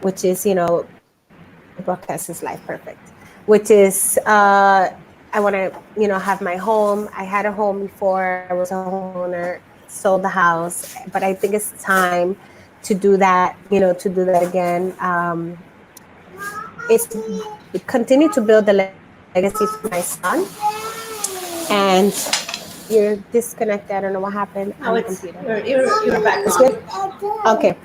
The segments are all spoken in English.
which is, the broadcast is life perfect, which is, I want to, have my home. I had a home before. I was a homeowner, sold the house, but I think it's time to do that, to do that again. It's continue to build the legacy for my son. And you're disconnected. I don't know what happened on the No, it's computer. you're back It's good? on. Okay.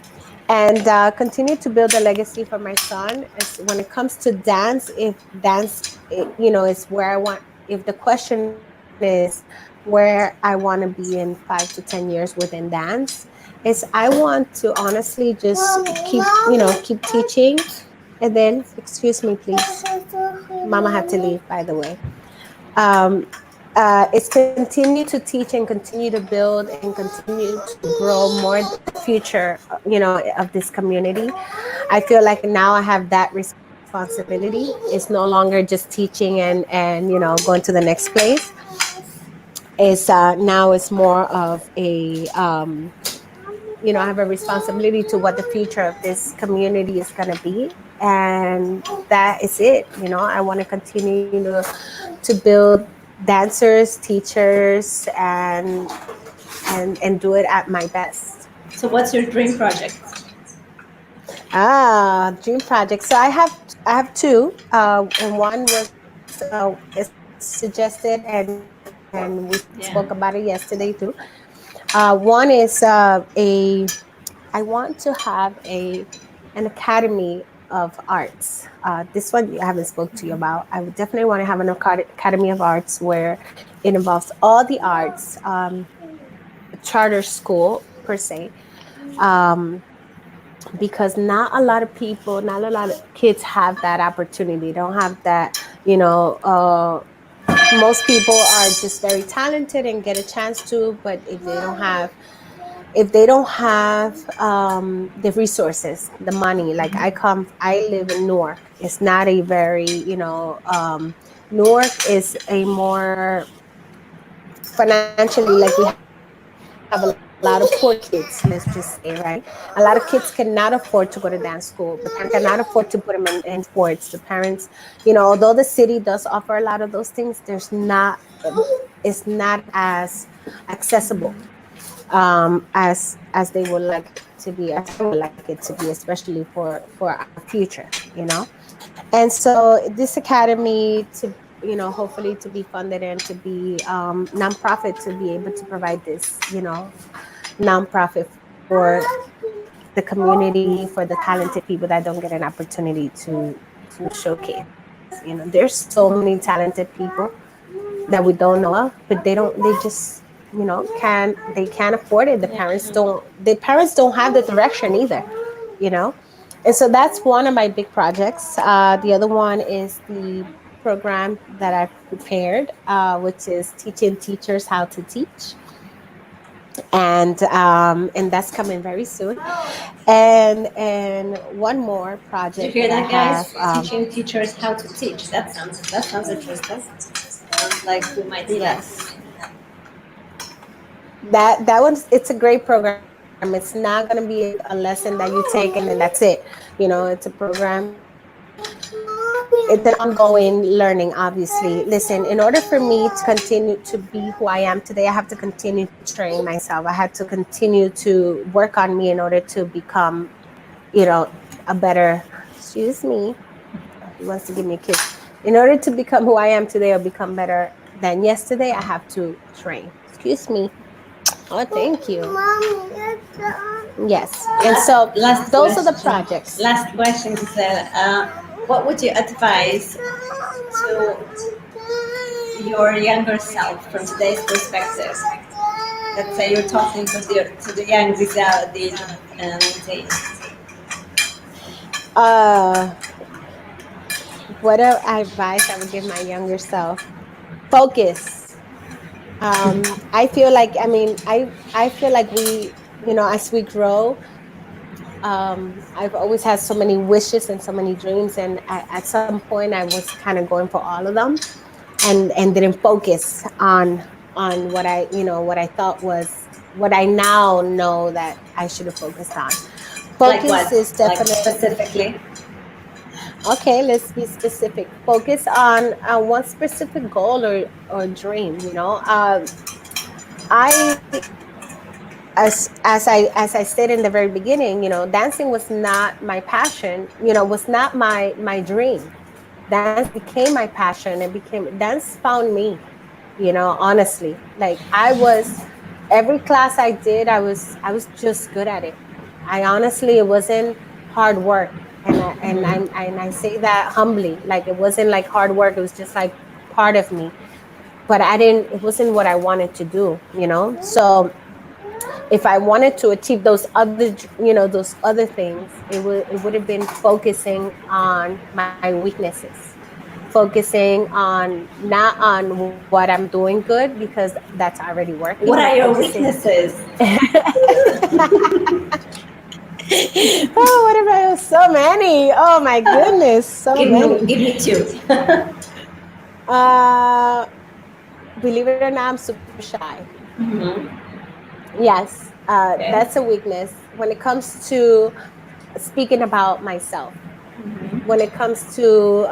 And continue to build a legacy for my son. As when it comes to dance, if dance, is where I want, if the question is where I want to be in 5 to 10 years within dance, is I want to honestly just keep teaching. And then, excuse me, please. Mama had to leave, by the way. Um, it's continue to teach and continue to build and continue to grow more the future, of this community. I feel like now I have that responsibility. It's no longer just teaching and going to the next place. It's now it's more of a I have a responsibility to what the future of this community is going to be, and that is it. I want to continue to build dancers, teachers, and do it at my best. So, what's your dream project? Dream project. So I have two, and one was is suggested, and we spoke about it yesterday too. Yeah. One is a I want to have an academy of arts. This one I haven't spoke to you about. I would definitely want to have an academy of arts where it involves all the arts, charter school per se, um, because not a lot of people, not a lot of kids have that opportunity. They don't have that, most people are just very talented and get a chance to, but if they don't have the resources, the money. Like I live in Newark. It's not a very, Newark is a more financially, like we have a lot of poor kids, let's just say, right? A lot of kids cannot afford to go to dance school. The parents cannot afford to put them in sports. The parents, although the city does offer a lot of those things, it's not as accessible as they would like it to be, as I would like it to be, especially for our future. And so this academy to hopefully to be funded and to be nonprofit, to be able to provide this nonprofit for the community, for the talented people that don't get an opportunity to showcase. There's so many talented people that we don't know of, but they just they can't afford it. The parents don't have the direction either, you know and so that's one of my big projects. The other one is the program that I've prepared, which is teaching teachers how to teach, and that's coming very soon. And one more Did you project hear that I that, guys? have. Teaching teachers how to teach. That sounds interesting. Sounds like we might do that. Yes, that one's it's a great program. It's not going to be a lesson that you take and then that's it. It's a program. It's an ongoing learning, obviously. Listen, in order for me to continue to be who I am today, I have to continue to train myself. I had to continue to work on me in order to become, a better, excuse me, he wants to give me a kiss. In order to become who I am today or become better than yesterday, I have to train. Excuse me. Oh, thank you. Yes. And so Last those are the question. projects. Last question, Giselle. What would you advise to your younger self from today's perspective? Let's say you're talking to the young Giselle at the age of 19. Uh, what advice I would give my younger self? Focus. I feel like, I feel like as we grow, I've always had so many wishes and so many dreams, and at some point I was kind of going for all of them, and didn't focus on what I thought was what I now know that I should have focused on. Like what? Focus is Like definitely specifically? okay. Let's be specific. Focus on one specific goal or dream. I as I stated in the very beginning, dancing was not my passion. Was not my dream. Dance became my passion. It became dance found me. Honestly, like I was every class I did, I was just good at it. I honestly, it wasn't hard work, and I say that humbly. Like it wasn't like hard work. It was just like part of me. But I didn't. It wasn't what I wanted to do. So if I wanted to achieve those other things, it would have been focusing on my weaknesses, focusing on not on what I'm doing good because that's already working, but What are your focusing. weaknesses? Oh, what about so many? Oh my goodness, so many. Give me two. Uh, Believe it or not, I'm super shy. Yes, Okay. that's a weakness when it comes to speaking about myself. When it comes to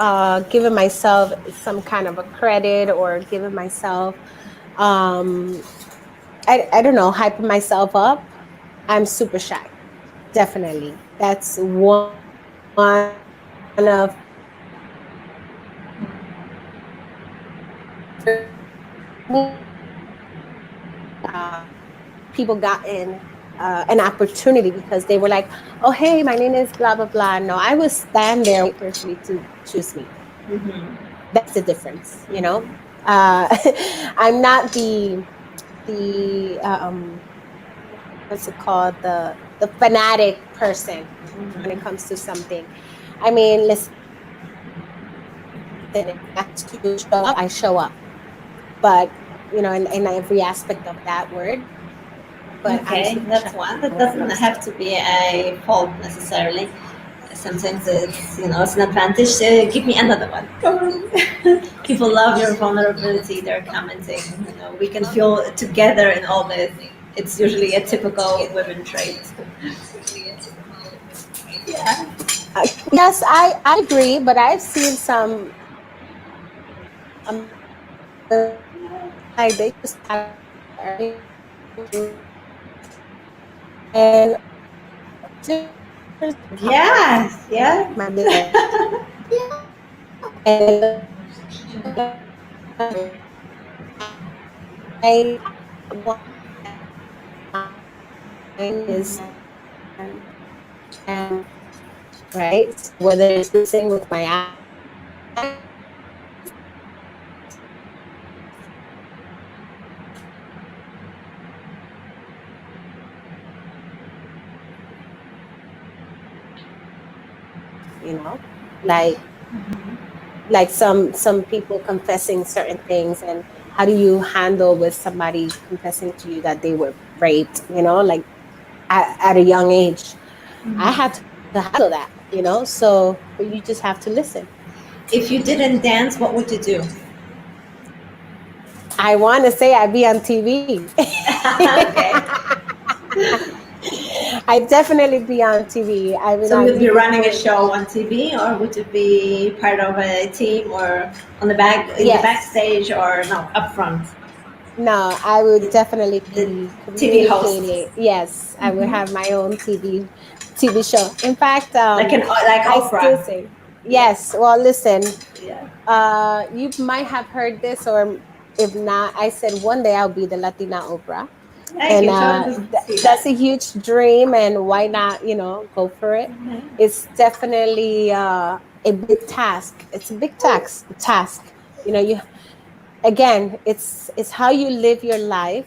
giving myself some kind of a credit or giving myself, um, I don't know, hyping myself up, I'm super shy. Definitely. That's one of people gotten an opportunity because they were like, oh, hey, my name is blah, blah, blah. No, I would stand there wait for somebody to choose me. That's the difference, I'm not the what's it called, the fanatic person when it comes to something. I mean, listen, if I have to show up, I show up. But in every aspect of that word. But I'm super shy. Okay, that's one. That doesn't have to be a fault necessarily. Sometimes it's an advantage. Give me another one. People love your vulnerability. They're commenting. We can feel together in all this. It's usually a typical women trait. Yeah. Yes, I agree, but I've seen some amazing people like they just have it early on in their career, and others they have to work hard. Yes. Yeah. My business, and it doesn't matter where you are. I one thing that mine is and I am, right? So whether it's listening with my eyes, listening with my ears, like some people confessing certain things, and how do you handle with somebody confessing to you that they were raped, like at a young age. I had to handle that, so but you just have to listen. If you didn't dance, what would you do? I want to say I'd be on TV. Okay. I'd definitely be on TV. I mean, So you'd you be could running a put, show on TV, or would you be part of a team, or on the back in the yes. backstage, or no, up front? No, I would The, definitely the be TV host, communicating. Yes, I would have my own TV show. In fact, like I still Oprah. say Yeah, yes. Well, listen, yeah. you might have heard this, or if not, I said one day I'll be the Latina Oprah, Thank and you. Trying to see that's that. a huge dream. And why not? Go for it. It's definitely a big task. It's a big task. You again, it's how you live your life.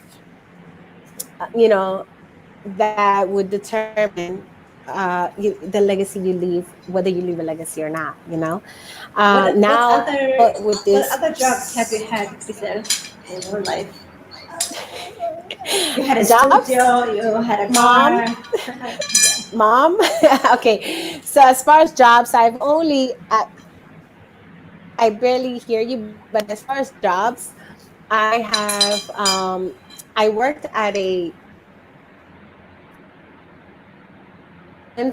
That would determine the legacy you leave, whether you leave a legacy or not. What Now other with this. what other jobs have you had, Griselle, in your life? You had a Jobs, studio. You had a mom, car. mom. Okay, so as far as jobs, I barely hear you, but as far as jobs, I have I worked at a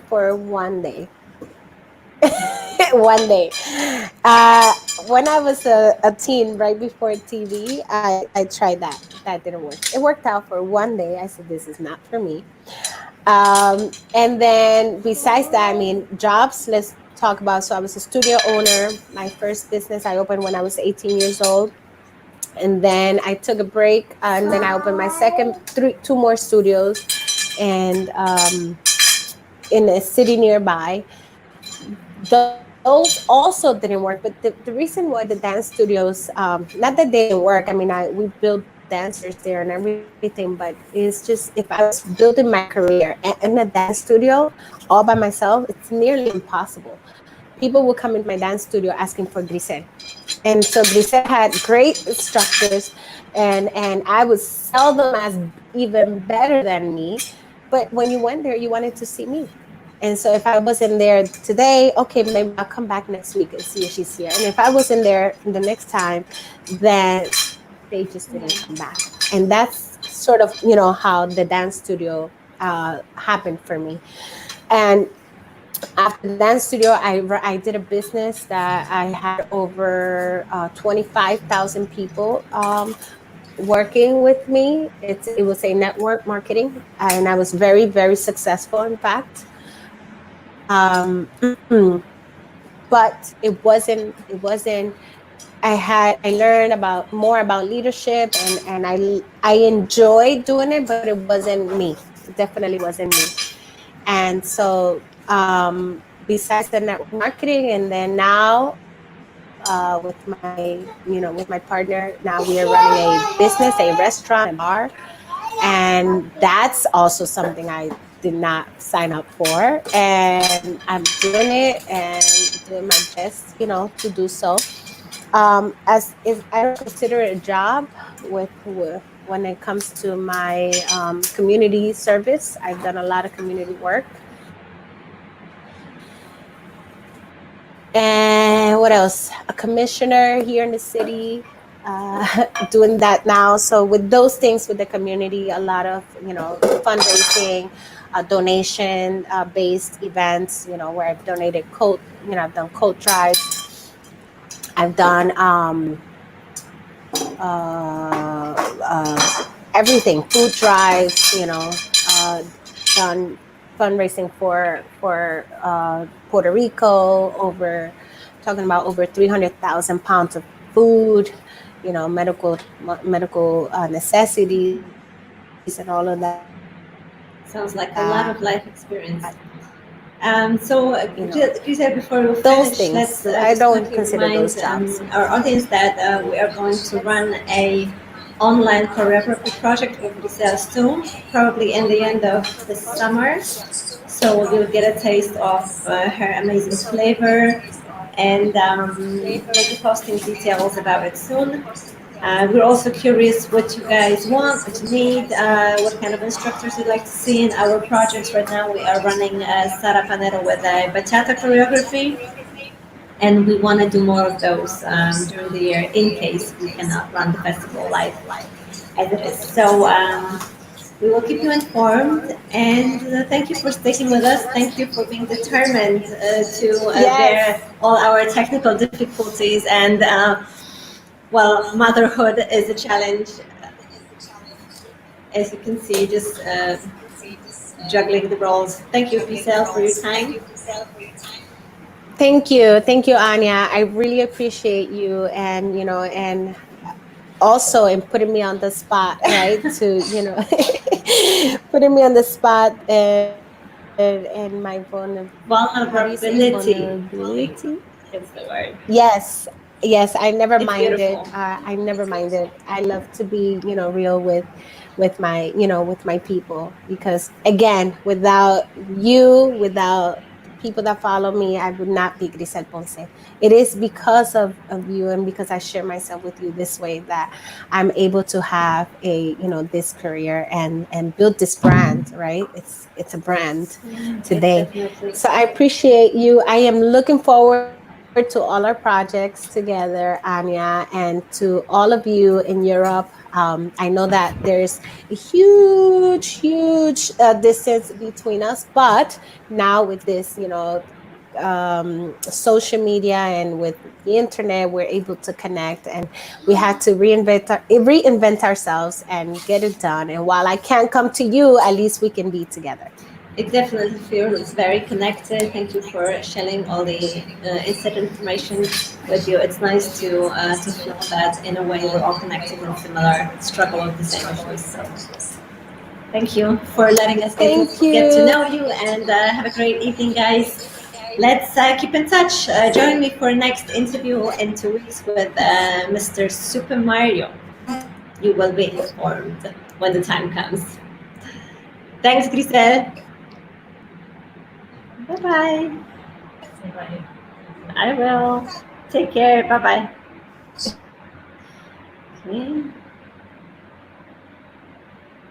for one day. One day. Uh, when I was a teen, right before TV, I tried that. That didn't work. It worked out for one day. I said, this is not for me. And then besides that, I mean, jobs, let's talk about. So I was a studio owner. My first business I opened when I was 18 years old. And then I took a break, and then I opened my two more studios, and in a city nearby. Those also didn't work, but the reason why the dance studios, not that they didn't work. I mean, we built dancers there and everything, but it's just if I was building my career in a dance studio all by myself, it's nearly impossible. People will come into my dance studio asking for Griselle. And so Griselle had great instructors, and I would sell them as even better than me. But when you went there, you wanted to see me. And so if I wasn't there today, okay, maybe I'll come back next week and see if she's here. And if I wasn't there the next time, then they just didn't come back. And that's sort of, how the dance studio happened for me. And after the dance studio, I did a business that I had over 25,000 people working with me. It was a network marketing, and I was very, very successful, in fact. But it wasn't. I learned about more about leadership, and I enjoyed doing it, but it wasn't me. It definitely wasn't me. And so, besides the network marketing, and then now, with my partner, now we are running a business, a restaurant, a bar, and that's also something I did not sign up for, and I'm doing it and doing my best, to do so. As is, I don't consider it a job with when it comes to my community service. I've done a lot of community work. And what else? A commissioner here in the city, doing that now. So with those things with the community, a lot of fundraising, donation based events. Where I've donated coat. I've done coat drives. I've done everything, food drives. Done fundraising for Puerto Rico, over talking about over 300,000 pounds of food, medical necessities and all of that. Sounds like a lot of life experience. So, Giselle, Those before we things. finish, I let's don't just consider quickly those remind jobs. our audience that we are going to run a online choreography project with Griselle soon, probably in the end of the summer. So you'll get a taste of her amazing flavor, and we'll be posting details about it soon. We're also curious what you guys want, what you need, what kind of instructors you'd like to see in our projects. Right now, we are running Sara Panero with a bachata choreography, and we want to do more of those during the year in case we cannot run the festival live as it is. So we will keep you informed, and thank you for sticking with us. Thank you for being determined to bear Yes. all our technical difficulties. And well, motherhood is a challenge, as you can see, just juggling the roles. Thank you, Giselle, for your time. Thank you, Anya. I really appreciate you, and also in putting me on the spot, right? To putting me on the spot, and my how do you say Vulnerability vulnerability? is the word. Yes, yes, I never It's minded. beautiful. I never minded. I love to be, real with my people, because again, without you, without the people that follow me, I would not be Griselle Ponce. It is because of you, and because I share myself with you this way, that I'm able to have this career and build this brand, right? It's a brand It's today. definitely. So I appreciate you. I am looking forward to all our projects together, Anya, and to all of you in Europe. I know that there's a huge distance between us, but now with this, social media and with the internet, we're able to connect, and we had to reinvent ourselves and get it done. And while I can't come to you, at least we can be together. It definitely feels very connected. Thank you for sharing all the inside information with you. It's nice to feel that in a way we're all connected in similar struggle with the same issues. So thank you for letting us Thank get to you. know you, and have a great evening, guys. Let's keep in touch. Join me for next interview in 2 weeks with Mr. Super Mario. You will be informed when the time comes. Thanks, Griselle. Bye bye. I will. Take care. Bye bye. Okay.